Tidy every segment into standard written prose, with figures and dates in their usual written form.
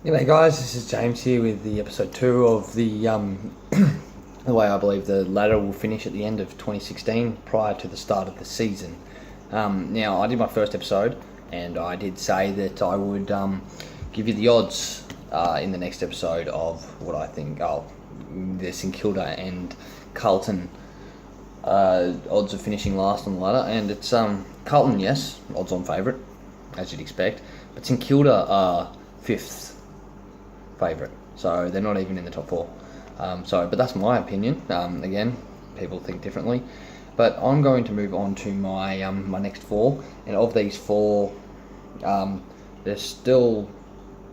G'day guys, this is James here with the episode 2 of the the way I believe the ladder will finish at the end of 2016 prior to the start of the season. Now I did my first episode and I did say that I would give you the odds in the next episode of what I think the St Kilda and Carlton odds of finishing last on the ladder, and it's Carlton, yes, odds on favourite as you'd expect, but St Kilda are 5th favourite, so they're not even in the top 4. But that's my opinion. Again, people think differently, but I'm going to move on to my my next 4, and of these 4, there's still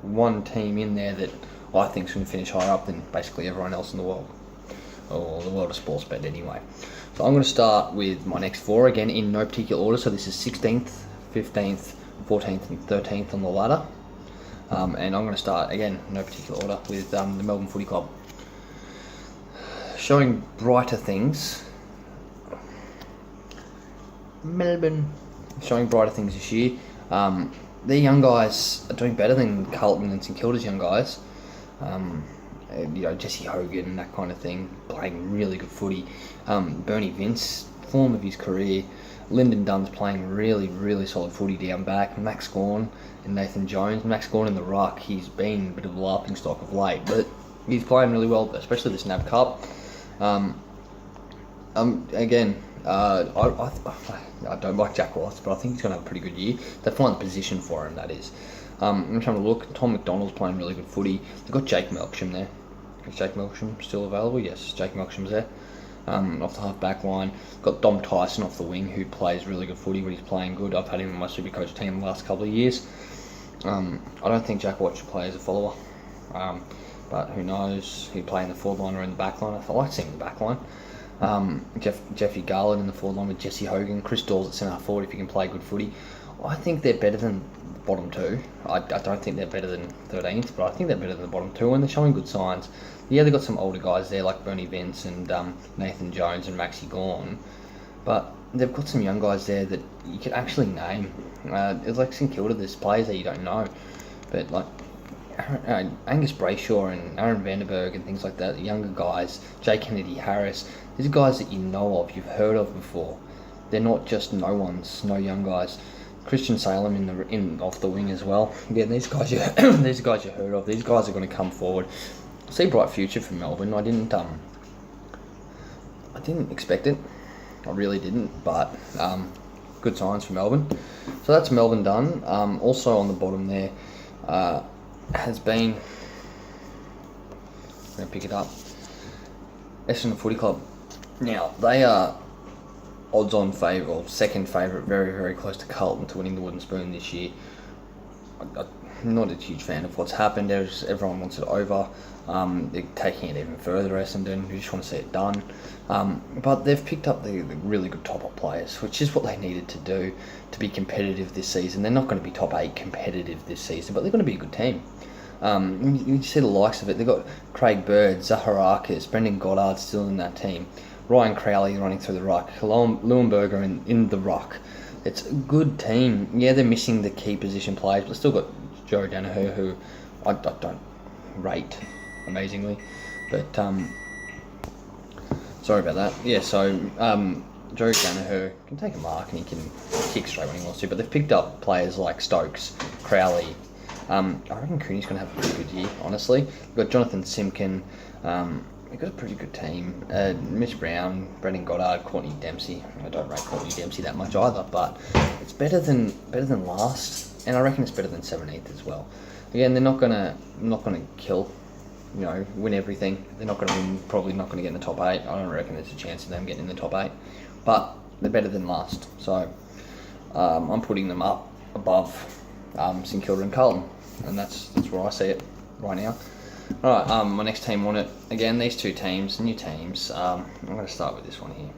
one team in there that I think is going to finish higher up than basically everyone else in the world, or the world of sports bet anyway. So I'm going to start with my next 4 again in no particular order. So this is 16th, 15th, 14th, and 13th on the ladder. And I'm going to start, again, no particular order, with the Melbourne Footy Club. Showing brighter things. Melbourne. Showing brighter things this year. Their young guys are doing better than Carlton and St Kilda's young guys. Jesse Hogan and that kind of thing, playing really good footy. Bernie Vince, form of his career. Lyndon Dunn's playing really, really solid footy down back. Max Gawn and Nathan Jones. Max Gawn in the ruck, he's been a bit of a laughing stock of late, but he's playing really well, especially this NAB Cup. Again, I don't like Jack Ross, but I think he's going to have a pretty good year. They find the position for him, that is. I'm trying to look. Tom McDonald's playing really good footy. They've got Jake Melksham there. Is Jake Melksham still available? Yes, Jake Melksham's there. Off the half back line, got Dom Tyson off the wing, who plays really good footy, but he's playing good. I've had him in my Supercoach team the last couple of years. I don't think Jack Watch should play as a follower, but who knows? He'd play in the forward line or in the back line. I like seeing the back line. Jeffrey Garland in the forward line with Jesse Hogan, Chris Dawes at centre forward if he can play good footy. I think they're better than the bottom 2. I don't think they're better than 13th, but I think they're better than the bottom 2, and they're showing good signs. Yeah, they've got some older guys there like Bernie Vince and Nathan Jones and Maxi Gawn, but they've got some young guys there that you could actually name. It's like St Kilda, there's players that you don't know, but like Angus Brayshaw and Aaron Vandenberg and things like that, the younger guys, Jay Kennedy Harris, these are guys that you know of, you've heard of before. They're not just no young guys. Christian Salem in off the wing as well. Again, these guys you heard of. These guys are going to come forward. I see a bright future for Melbourne. I didn't expect it. I really didn't, but good signs for Melbourne. So that's Melbourne done. Also on the bottom there has been. I'm going to pick it up. Essendon Footy Club. Now they are odds on favourite, or second favourite, very, very close to Carlton to winning the Wooden Spoon this year. I'm not a huge fan of what's happened. Everyone wants it over. They're taking it even further, Essendon. We just want to see it done. But they've picked up the really good top-up players, which is what they needed to do to be competitive this season. They're not going to be top 8 competitive this season, but they're going to be a good team. You see the likes of it. They've got Craig Bird, Zaharakis, Brendan Goddard still in that team. Ryan Crowley running through the ruck, Leuenberger in the ruck. It's a good team. Yeah, they're missing the key position players, but they've still got Joe Danaher, who I don't rate amazingly. But sorry about that. Yeah, so Joe Danaher can take a mark and he can kick straight when he wants to. But they've picked up players like Stokes, Crowley. I reckon Cooney's going to have a pretty good year, honestly. We've got Jonathan Simkin. They've got a pretty good team. Mitch Brown, Brendan Goddard, Courtney Dempsey. I don't rate Courtney Dempsey that much either, but it's better than last, and I reckon it's better than 17th as well. Again, they're not gonna kill, win everything. They're not gonna win. Probably not gonna get in the top 8. I don't reckon there's a chance of them getting in the top 8, but they're better than last. So I'm putting them up above St Kilda and Carlton, and that's where I see it right now. Alright, my next team on it. Again, these two teams, new teams. I'm going to start with this one here.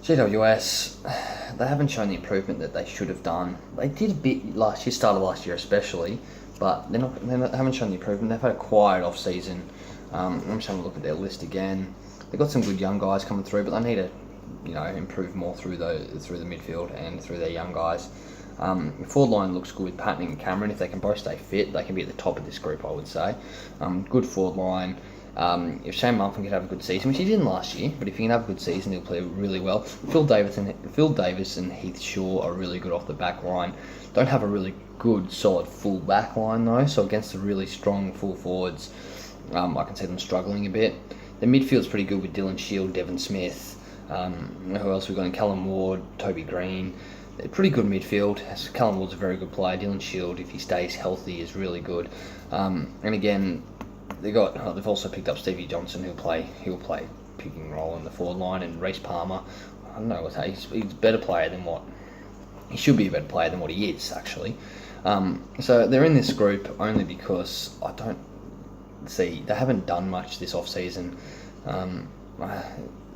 GWS, they haven't shown the improvement that they should have done. They did a bit last year, start of last year especially, but they haven't shown the improvement. They've had a quiet off season. I'm just having a look at their list again. They've got some good young guys coming through, but they need to, improve more through the midfield and through their young guys. Your forward line looks good with Patton and Cameron. If they can both stay fit, they can be at the top of this group, I would say. Good forward line. If Shane Mumford can have a good season, which he didn't last year, but if he can have a good season, he'll play really well. Phil Davis and Heath Shaw are really good off the back line. Don't have a really good, solid full back line though, so against the really strong full forwards, I can see them struggling a bit. The midfield's pretty good with Dylan Shield, Devon Smith. Who else we've got in Callum Ward, Toby Green. They're pretty good midfield. Callum Ward's a very good player. Dylan Shield, if he stays healthy, is really good. And again, they've also picked up Stevie Johnson, he'll play picking role in the forward line, and Reece Palmer. I don't know, he's a better player than what he should be, a better player than what he is actually. So they're in this group only because I don't see they haven't done much this off season. I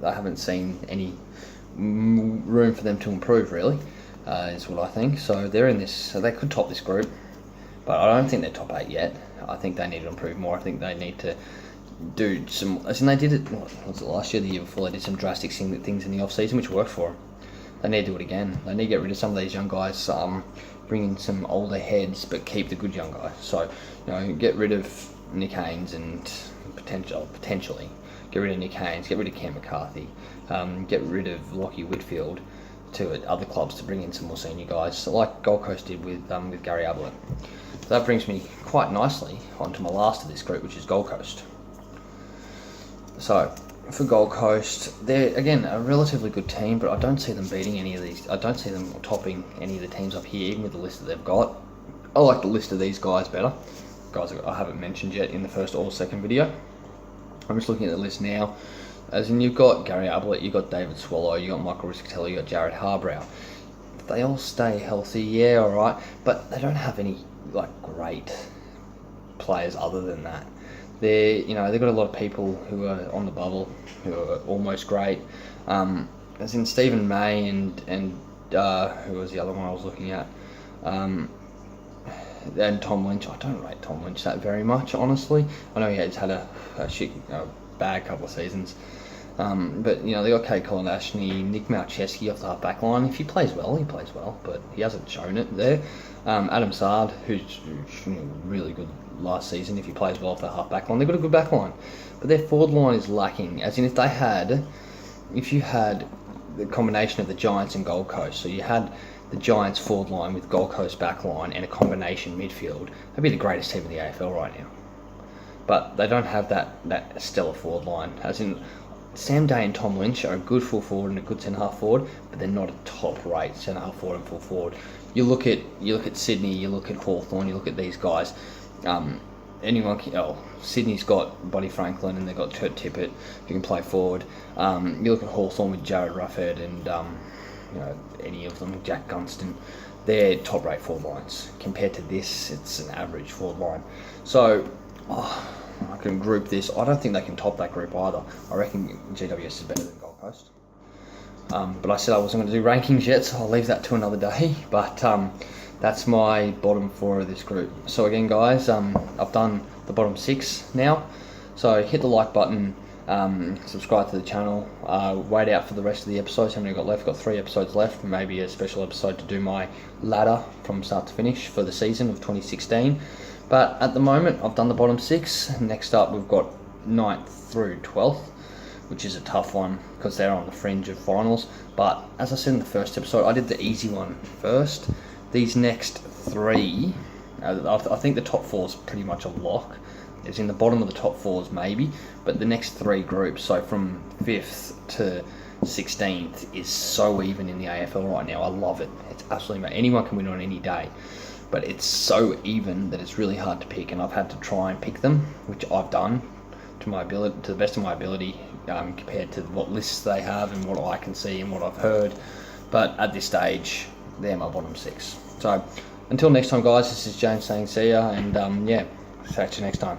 haven't seen any room for them to improve really. Is what I think. So they're in this. So they could top this group, but I don't think they're top 8 yet. I think they need to improve more. I think they need to do some. As in they did it. What was it last year? The year before they did some drastic things in the off season, which worked for them. They need to do it again. They need to get rid of some of these young guys. Bring in some older heads, but keep the good young guys. So get rid of Nick Haynes and potentially get rid of Nick Haynes. Get rid of Cam McCarthy. Get rid of Lockie Whitfield to other clubs to bring in some more senior guys, so like Gold Coast did with Gary Ablett. So that brings me quite nicely onto my last of this group, which is Gold Coast. So for Gold Coast, they're again a relatively good team, but I don't see them beating any of these. I don't see them topping any of the teams up here, even with the list that they've got. I like the list of these guys better. Guys I haven't mentioned yet in the first or second video. I'm just looking at the list now. As in, you've got Gary Ablett, you've got David Swallow, you've got Michael Riccatelli, you've got Jared Harbrow. If they all stay healthy, yeah, alright, but they don't have any great players other than that. They've got a lot of people who are on the bubble, who are almost great. As in Stephen May and who was the other one I was looking at? And Tom Lynch. I don't rate Tom Lynch that very much, honestly. I know he's had a bad couple of seasons. But they got Kate Colin-Ashney, Nick Malcheski off the half back line. If he plays well, he plays well, but he hasn't shown it there. Adam Sard, who's really good last season. If he plays well off the half back line, they've got a good back line, but their forward line is lacking. As in, if you had the combination of the Giants and Gold Coast, so you had the Giants forward line with Gold Coast back line and a combination midfield, that'd be the greatest team in the AFL right now. But they don't have that stellar forward line. As in, Sam Day and Tom Lynch are a good full forward and a good centre half forward, but they're not a top rate centre half forward and full forward. You look at Sydney, you look at Hawthorn, you look at these guys. Sydney's got Buddy Franklin and they've got Kurt Tippett who can play forward. You look at Hawthorn with Jared Ruffhead and any of them, Jack Gunston. They're top rate forward lines. Compared to this, it's an average forward line. So I can group this. I don't think they can top that group either. I reckon GWS is better than Gold Coast. But I said I wasn't going to do rankings yet, so I'll leave that to another day. But that's my bottom 4 of this group. So again, guys, I've done the bottom 6 now. So hit the like button, subscribe to the channel, wait out for the rest of the episodes. How many I've got left? Got 3 episodes left, maybe a special episode to do my ladder from start to finish for the season of 2016. But at the moment, I've done the bottom 6. Next up, we've got 9th through 12th, which is a tough one because they're on the fringe of finals. But as I said in the first episode, I did the easy one first. These next 3, I think the top 4 is pretty much a lock. It's in the bottom of the top 4s maybe, but the next 3 groups, so from 5th to 16th, is so even in the AFL right now. I love it. It's absolutely amazing. Anyone can win on any day. But it's so even that it's really hard to pick, and I've had to try and pick them, which I've done to the best of my ability, compared to what lists they have and what I can see and what I've heard. But at this stage, they're my bottom 6. So until next time, guys, this is James saying see ya, and catch you next time.